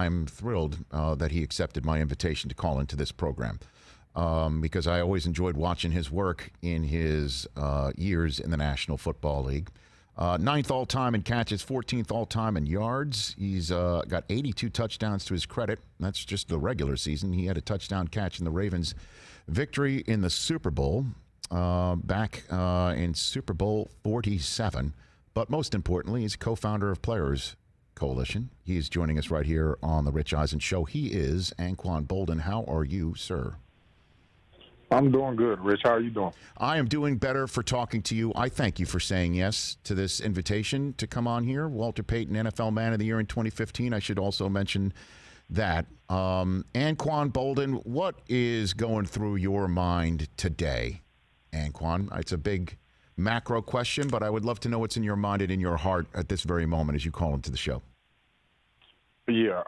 I'm thrilled that he accepted my invitation to call into this program because I always enjoyed watching his work in his years in the National Football League. Ninth all-time in catches, 14th all-time in yards. He's got 82 touchdowns to his credit. That's just the regular season. He had a touchdown catch in the Ravens' victory in the Super Bowl back in Super Bowl 47. But most importantly, he's a co-founder of Players Coalition. He is joining us right here on the Rich Eisen Show. He is Anquan Boldin. How are you, sir? I'm doing good, Rich. How are you doing? I am doing better for talking to you. I thank you for saying yes to this invitation to come on here. Walter Payton, NFL Man of the Year in 2015. I should also mention that. Anquan Boldin, what is going through your mind today, Anquan? It's a big macro question, but I would love to know what's in your mind and in your heart at this very moment as you call into the show. Yeah.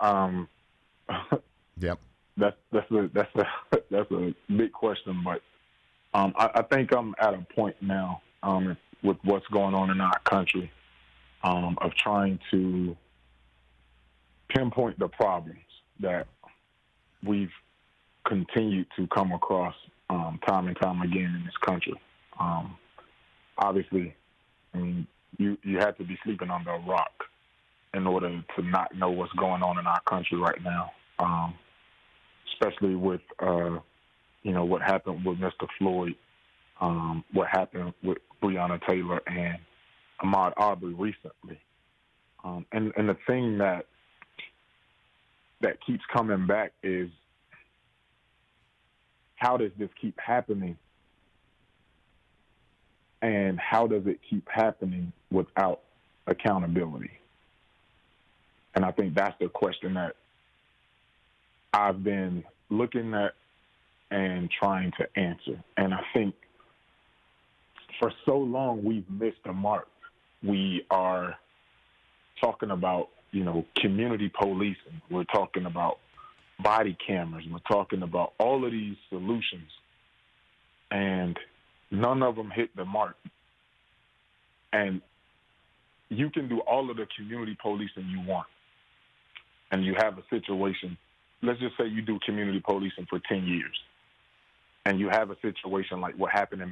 Yep. That's a big question, but I think I'm at a point now with what's going on in our country of trying to pinpoint the problems that we've continued to come across time and time again in this country. Obviously, I mean, you had to be sleeping under a rock in order to not know what's going on in our country right now. Especially with, what happened with Mr. Floyd, what happened with Breonna Taylor and Ahmaud Arbery recently. And the thing that keeps coming back is, how does this keep happening? And how does it keep happening without accountability? And I think that's the question that I've been looking at and trying to answer. And I think for so long we've missed the mark. We are talking about, community policing. We're talking about body cameras. We're talking about all of these solutions. And none of them hit the mark. And you can do all of the community policing you want. And you have a situation. Let's just say you do community policing for 10 years and you have a situation like what happened in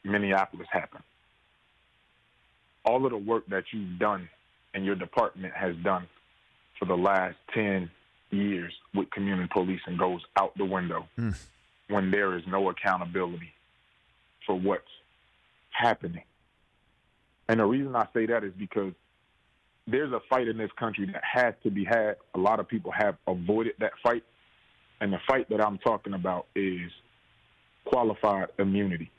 Minneapolis happened. All of the work that you've done and your department has done for the last 10 years with community policing goes out the window when there is no accountability for what's happening. And the reason I say that is because there's a fight in this country that has to be had. A lot of people have avoided that fight. And the fight that I'm talking about is qualified immunity.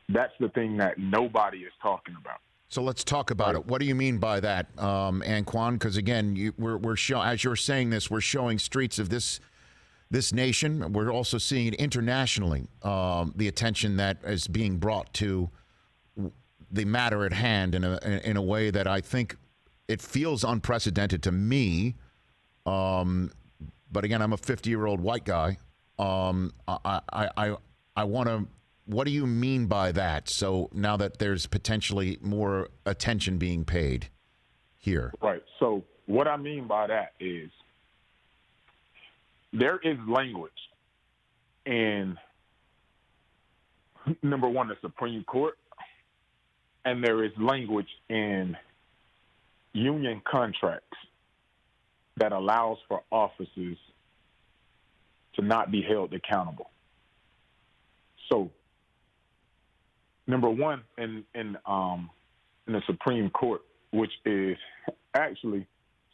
That's the thing that nobody is talking about. So let's talk about it. What do you mean by that, Anquan? Because again, we're as you're saying this, we're showing streets of this nation. We're also seeing it internationally, the attention that is being brought to the matter at hand in a way that I think it feels unprecedented to me. But again, I'm a 50-year-old white guy. I want to. What do you mean by that? So now that there's potentially more attention being paid here, right? So what I mean by that is there is language in number one, the Supreme Court. And there is language in union contracts that allows for officers to not be held accountable. So, number one, in the Supreme Court, which is actually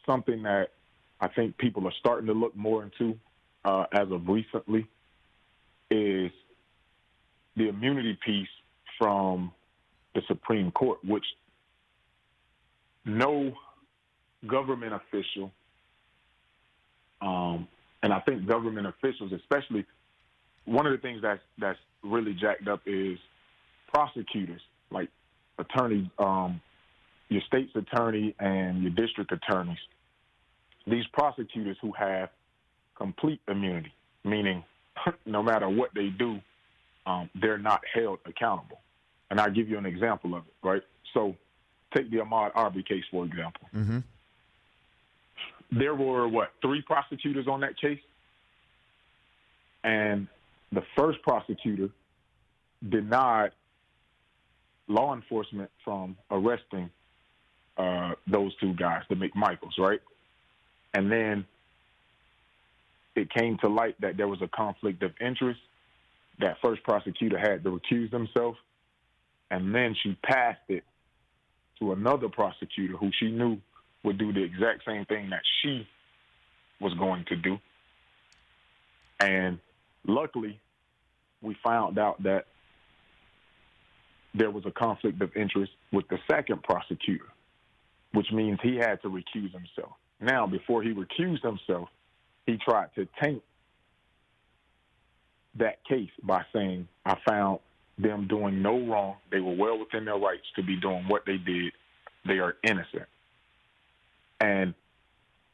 something that I think people are starting to look more into as of recently, is the immunity piece from the Supreme Court, which no government official, and I think government officials, especially, one of the things that's really jacked up is prosecutors, like attorneys, your state's attorney and your district attorneys. These prosecutors who have complete immunity, meaning no matter what they do, they're not held accountable. And I'll give you an example of it, right? So take the Ahmaud Arbery case, for example. Mm-hmm. there were, 3 prosecutors on that case? And the first prosecutor denied law enforcement from arresting those 2 guys, the McMichaels, right? And then it came to light that there was a conflict of interest. That first prosecutor had to recuse himself, and then she passed it to another prosecutor who she knew would do the exact same thing that she was going to do. And luckily, we found out that there was a conflict of interest with the second prosecutor, which means he had to recuse himself. Now, before he recused himself, he tried to taint that case by saying, I found them doing no wrong. They were well within their rights to be doing what they did. They are innocent. And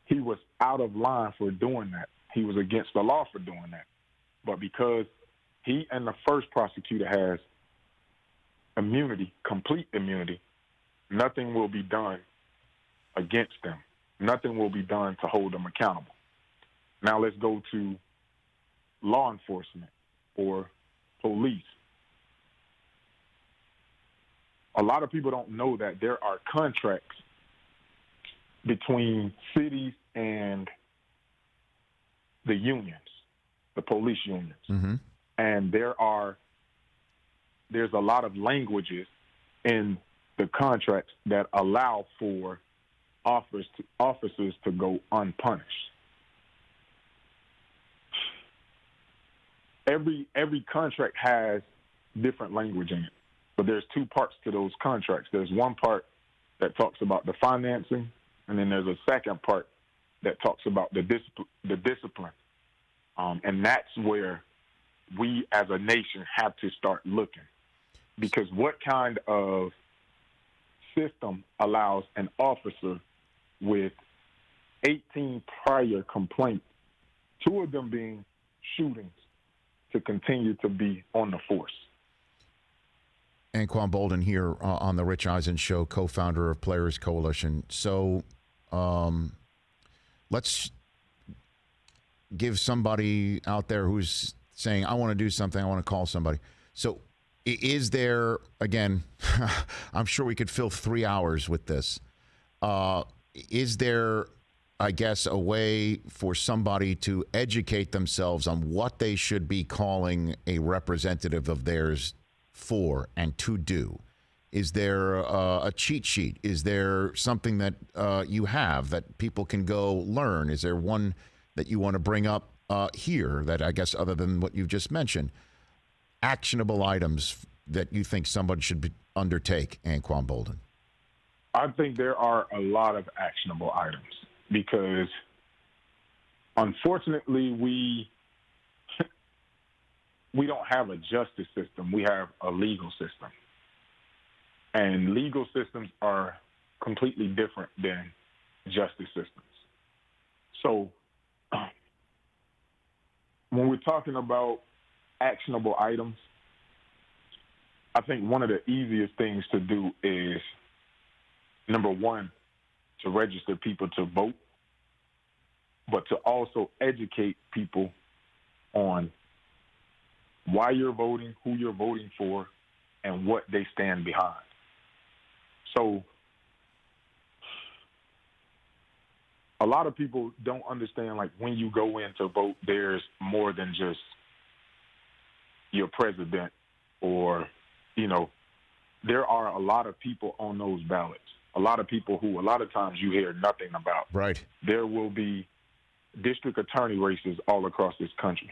he was out of line for doing that. He was against the law for doing that. But because he and the first prosecutor has immunity, complete immunity, nothing will be done against them. Nothing will be done to hold them accountable. Now let's go to law enforcement or police. A lot of people don't know that there are contracts between cities and the unions, the police unions. Mm-hmm. And there's a lot of languages in the contracts that allow for officers to go unpunished. Every contract has different language in it, but there's 2 parts to those contracts. There's one part that talks about the financing, and then there's a second part that talks about the discipline. And that's where we as a nation have to start looking. Because what kind of system allows an officer with 18 prior complaints, 2 of them being shootings, to continue to be on the force? Anquan Boldin here on the Rich Eisen Show, co-founder of Players Coalition. So let's give somebody out there who's saying, I want to do something, I want to call somebody. So is there, again, I'm sure we could fill 3 hours with this. Is there, I guess, a way for somebody to educate themselves on what they should be calling a representative of theirs for and to do? Is there a cheat sheet? Is there something that you have that people can go learn? Is there one that you want to bring up here that, I guess, other than what you've just mentioned, actionable items that you think somebody should undertake, Anquan Boldin? I think there are a lot of actionable items because, unfortunately, we don't have a justice system. We have a legal system. And legal systems are completely different than justice systems. So when we're talking about actionable items, I think one of the easiest things to do is, number one, to register people to vote, but to also educate people on why you're voting, who you're voting for, and what they stand behind. So a lot of people don't understand, like, when you go in to vote, there's more than just your president or, there are a lot of people on those ballots, a lot of people who a lot of times you hear nothing about. Right. There will be district attorney races all across this country.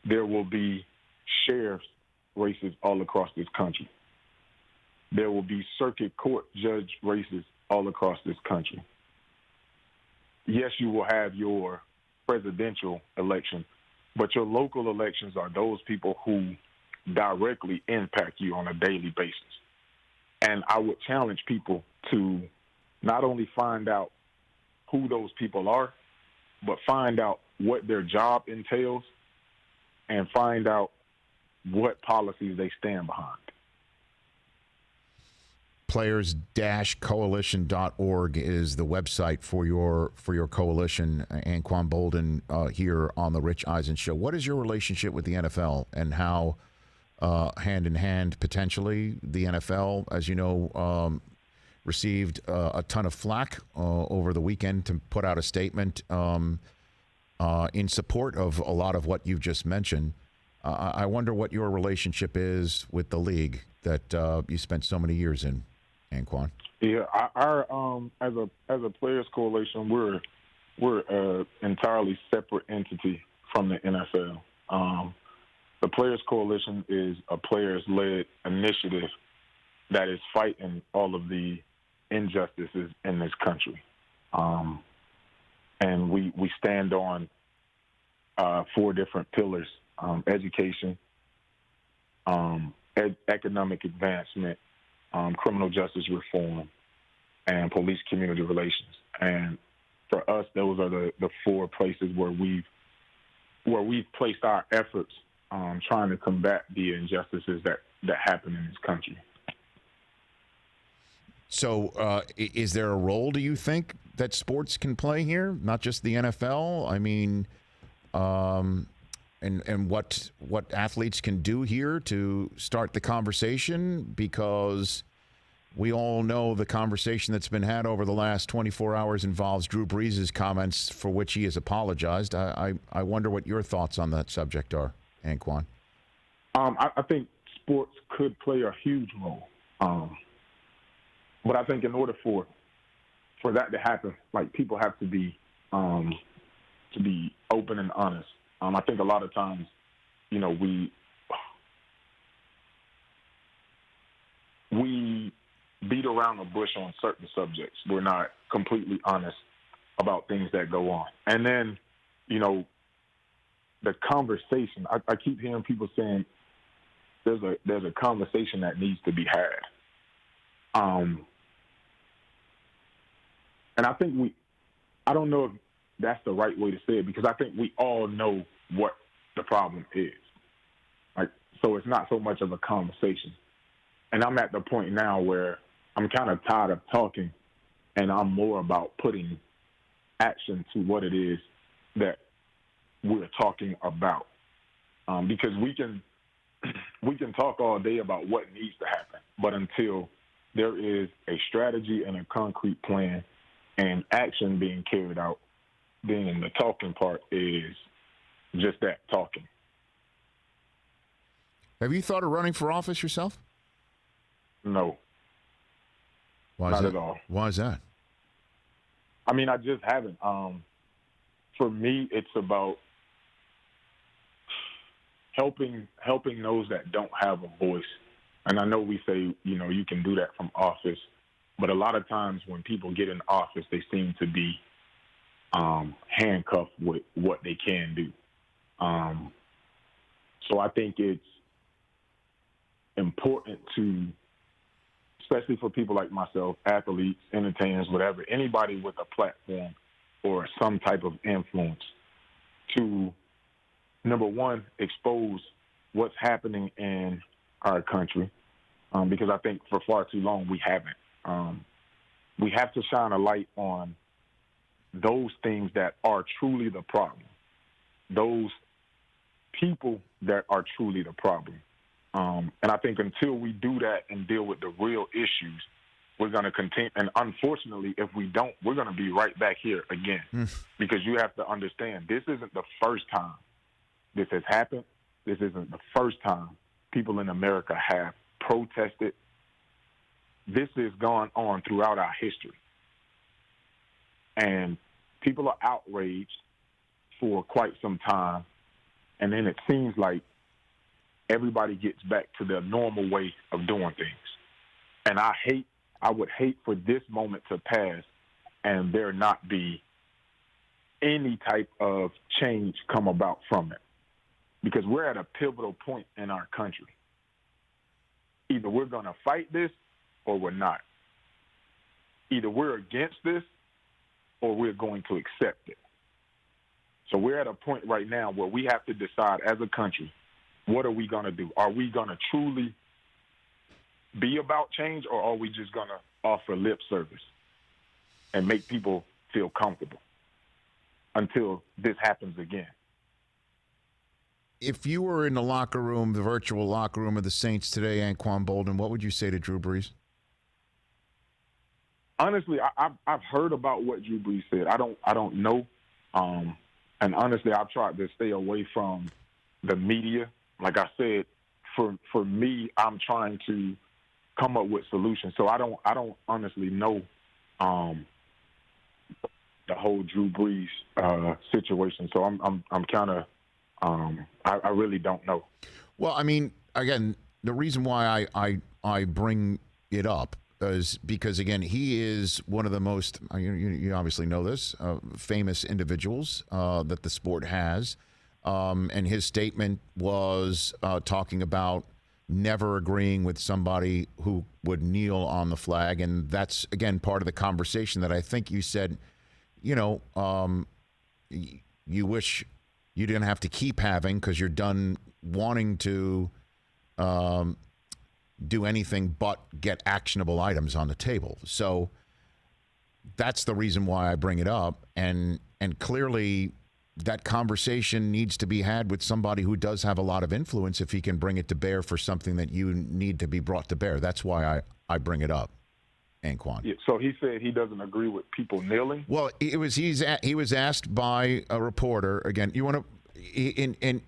There will be sheriff's races all across this country. There will be circuit court judge races all across this country. Yes, you will have your presidential election, but your local elections are those people who directly impact you on a daily basis. And I would challenge people to not only find out who those people are, but find out what their job entails and find out what policies they stand behind. players-coalition.org is the website for your coalition, Anquan Boldin, here on the Rich Eisen Show. What is your relationship with the NFL, and how, hand in hand, potentially, the NFL, as you know, received a ton of flack over the weekend to put out a statement in support of a lot of what you've just mentioned. I wonder what your relationship is with the league that you spent so many years in, Anquan. Yeah, our as a players coalition, we're an entirely separate entity from the NFL. The players coalition is a players-led initiative that is fighting all of the injustices in this country, and we stand on 4 different pillars: education, economic advancement, criminal justice reform, and police community relations. And for us, those are the 4 places where we've placed our efforts trying to combat the injustices that happen in this country. So is there a role, do you think, that sports can play here, not just the NFL? I mean, and what athletes can do here to start the conversation, because we all know the conversation that's been had over the last 24 hours involves Drew Brees' comments, for which he has apologized. I wonder what your thoughts on that subject are, Anquan. I think sports could play a huge role, but I think in order for that to happen, like, people have to be open and honest. I think a lot of times, you know, we beat around the bush on certain subjects. We're not completely honest about things that go on. And then, you know, the conversation, I keep hearing people saying there's a conversation that needs to be had. And I think I don't know if that's the right way to say it, because I think we all know what the problem is. Like, so it's not so much of a conversation. And I'm at the point now where I'm kind of tired of talking, and I'm more about putting action to what it is that we're talking about. Because we can talk all day about what needs to happen, but until there is a strategy and a concrete plan and action being carried out, then the talking part is just that, talking. Have you thought of running for office yourself? No. Not at all. Why is that? I mean, I just haven't. For me, it's about helping those that don't have a voice. And I know we say, you know, you can do that from office, but a lot of times when people get in office, they seem to be handcuffed with what they can do. So I think it's important to, especially for people like myself, athletes, entertainers, whatever, anybody with a platform or some type of influence, to, number one, expose what's happening in our country, because I think for far too long we haven't. We have to shine a light on those things that are truly the problem, those people that are truly the problem. And I think until we do that and deal with the real issues, we're going to continue. And unfortunately, if we don't, we're going to be right back here again. Because you have to understand, this isn't the first time this has happened. This isn't the first time people in America have protested. This has gone on throughout our history. And people are outraged for quite some time. And then it seems like everybody gets back to their normal way of doing things. And I would hate for this moment to pass and there not be any type of change come about from it. Because we're at a pivotal point in our country. Either we're going to fight this or we're not. Either we're against this or we're going to accept it. So we're at a point right now where we have to decide as a country, what are we going to do? Are we going to truly be about change, or are we just going to offer lip service and make people feel comfortable until this happens again? If you were in the locker room, the virtual locker room of the Saints today, Anquan Boldin, what would you say to Drew Brees? Honestly, I've heard about what Drew Brees said. I don't know, and honestly, I've tried to stay away from the media. Like I said, for me, I'm trying to come up with solutions. So I don't honestly know the whole Drew Brees situation. So I'm kind of I really don't know. Well, I mean, again, the reason why I bring it up is because, again, he is one of the most, you obviously know this, famous individuals that the sport has. And his statement was talking about never agreeing with somebody who would kneel on the flag. And that's, again, part of the conversation that I think you said, you wish you didn't have to keep having because you're done wanting to do anything but get actionable items on the table. So that's the reason why I bring it up. And clearly that conversation needs to be had with somebody who does have a lot of influence if he can bring it to bear for something that you need to be brought to bear. That's why I bring it up, Anquan. Yeah, so he said he doesn't agree with people kneeling? Well, he was asked by a reporter. Again, you want to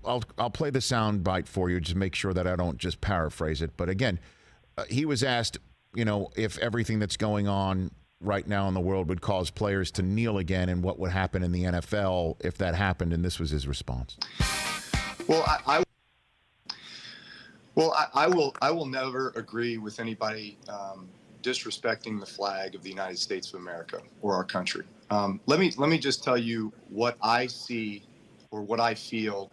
I'll play the sound bite for you, just make sure that I don't just paraphrase it. But again, he was asked, if everything that's going on right now in the world would cause players to kneel again, and what would happen in the NFL if that happened, and this was his response. Well, I will never agree with anybody disrespecting the flag of the United States of America or our country. Let me just tell you what I see or what I feel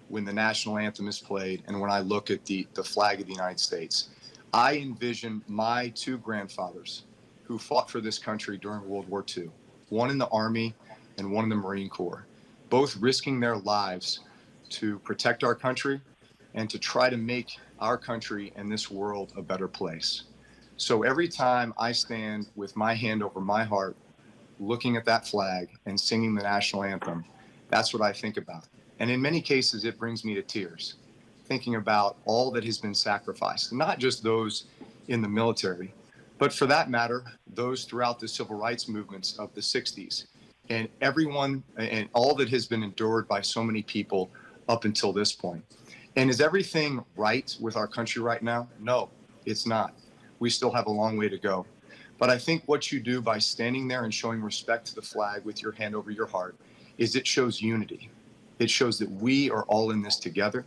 when the national anthem is played and when I look at the flag of the United States. I envision my two grandfathers who fought for this country during World War II, one in the Army and one in the Marine Corps, both risking their lives to protect our country and to try to make our country and this world a better place. So every time I stand with my hand over my heart, looking at that flag and singing the national anthem, that's what I think about. And in many cases, it brings me to tears, thinking about all that has been sacrificed, not just those in the military, but for that matter, those throughout the civil rights movements of the 60s, and everyone and all that has been endured by so many people up until this point. And is everything right with our country right now? No, it's not. We still have a long way to go. But I think what you do by standing there and showing respect to the flag with your hand over your heart is it shows unity. It shows that we are all in this together.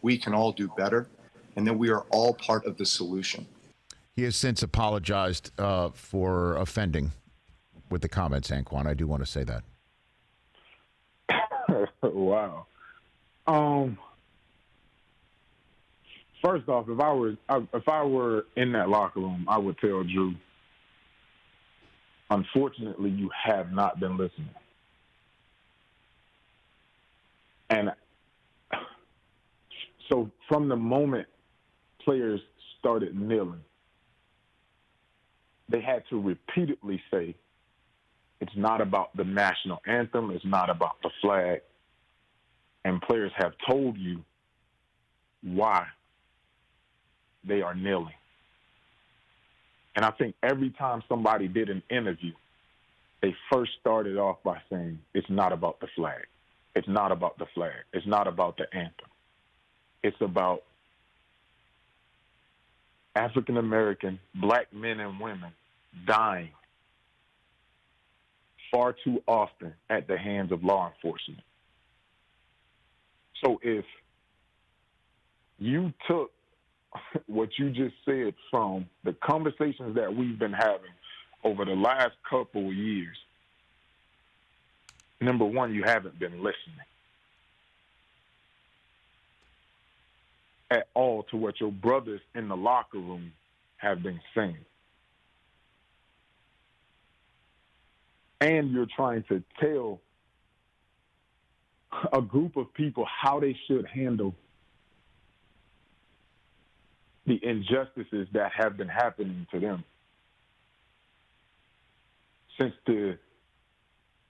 We can all do better, and that we are all part of the solution. He has since apologized for offending with the comments, Anquan. I do want to say that. Wow. First off, if I were in that locker room, I would tell Drew, unfortunately, you have not been listening. And so from the moment players started kneeling, they had to repeatedly say, it's not about the national anthem, it's not about the flag. And players have told you why they are kneeling. And I think every time somebody did an interview, they first started off by saying, it's not about the flag. It's not about the flag. It's not about the anthem. It's about African-American black men and women dying far too often at the hands of law enforcement. So if you took what you just said from the conversations that we've been having over the last couple of years, number one, you haven't been listening at all to what your brothers in the locker room have been saying. And you're trying to tell a group of people how they should handle the injustices that have been happening to them since the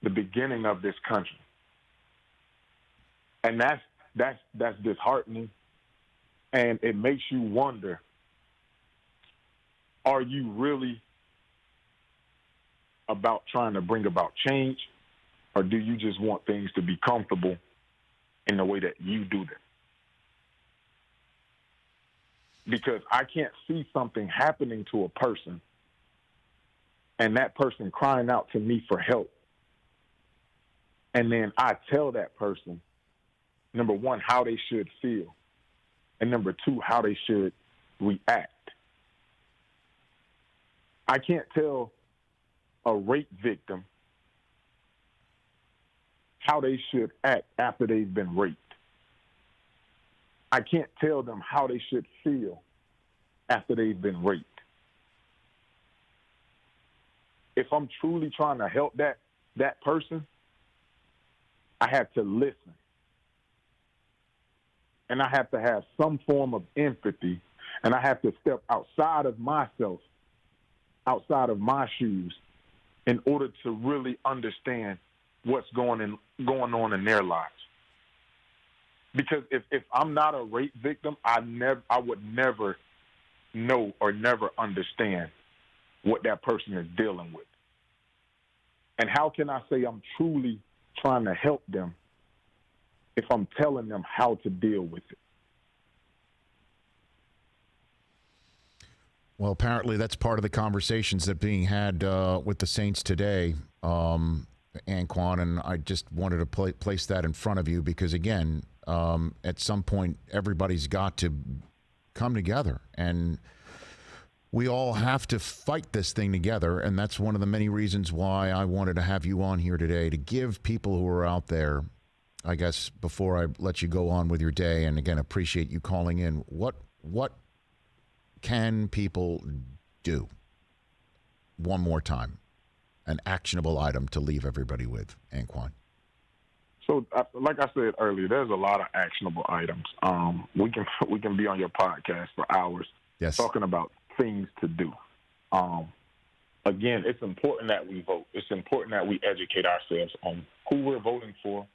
beginning of this country. And that's disheartening, and it makes you wonder, are you really about trying to bring about change, or do you just want things to be comfortable in the way that you do them? Because I can't see something happening to a person and that person crying out to me for help, and then I tell that person, number one, how they should feel, and number two, how they should react. I can't tell a rape victim how they should act after they've been raped. I can't tell them how they should feel after they've been raped. If I'm truly trying to help that person, I have to listen. And I have to have some form of empathy, and I have to step outside of myself, outside of my shoes, in order to really understand what's going on in their lives. Because if I'm not a rape victim, I would never know or never understand what that person is dealing with. And how can I say I'm truly trying to help them if I'm telling them how to deal with it? Well, apparently that's part of the conversations that are being had with the Saints today, Anquan, and I just wanted to place that in front of you because, again, at some point, everybody's got to come together, and we all have to fight this thing together, and that's one of the many reasons why I wanted to have you on here today, to give people who are out there, I guess, before I let you go on with your day, and again, appreciate you calling in, what can people do? One more time, an actionable item to leave everybody with, Anquan. So, like I said earlier, there's a lot of actionable items. We can be on your podcast for hours, yes, talking about things to do. Again, it's important that we vote. It's important that we educate ourselves on who we're voting for,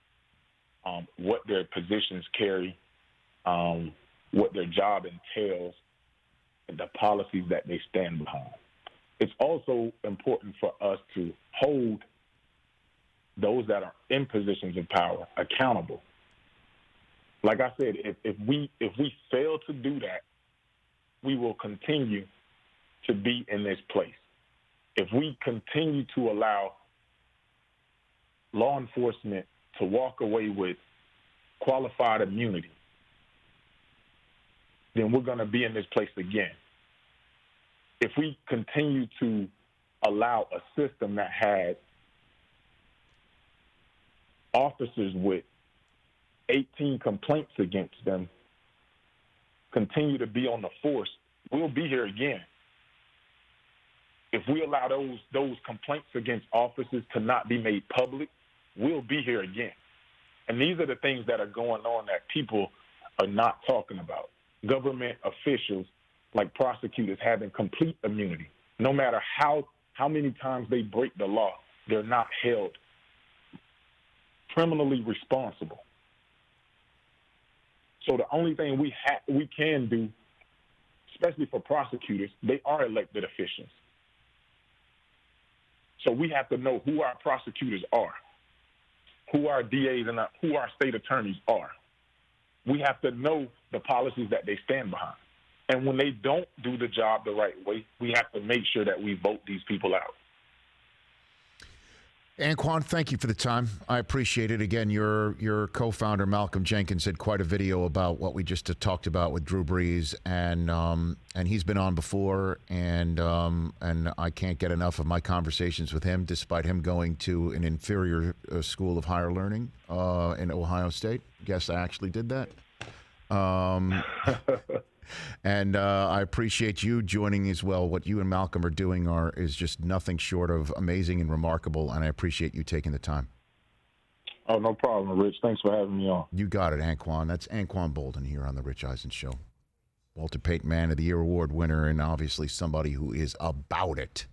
what their positions carry, what their job entails, and the policies that they stand behind. It's also important for us to hold those that are in positions of power accountable. Like I said, if we fail to do that, we will continue to be in this place. If we continue to allow law enforcement to walk away with qualified immunity, then we're going to be in this place again. If we continue to allow a system that has officers with 18 complaints against them continue to be on the force, we'll be here again. If we allow those complaints against officers to not be made public, we'll be here again. And these are the things that are going on that people are not talking about. Government officials, like prosecutors, having complete immunity. No matter how many times they break the law, they're not held criminally responsible. So the only thing we can do, especially for prosecutors, they are elected officials. So we have to know who our prosecutors are, who our DAs and who our state attorneys are. We have to know the policies that they stand behind. And when they don't do the job the right way, we have to make sure that we vote these people out. Anquan, thank you for the time. I appreciate it. Again, your co-founder, Malcolm Jenkins, did quite a video about what we just talked about with Drew Brees, and he's been on before, and I can't get enough of my conversations with him, despite him going to an inferior school of higher learning in Ohio State. Guess I actually did that. And I appreciate you joining as well. What you and Malcolm are doing is just nothing short of amazing and remarkable, and I appreciate you taking the time. Oh, no problem, Rich. Thanks for having me on. You got it, Anquan. That's Anquan Boldin here on the Rich Eisen Show. Walter Payton Man of the Year award winner, and obviously somebody who is about it.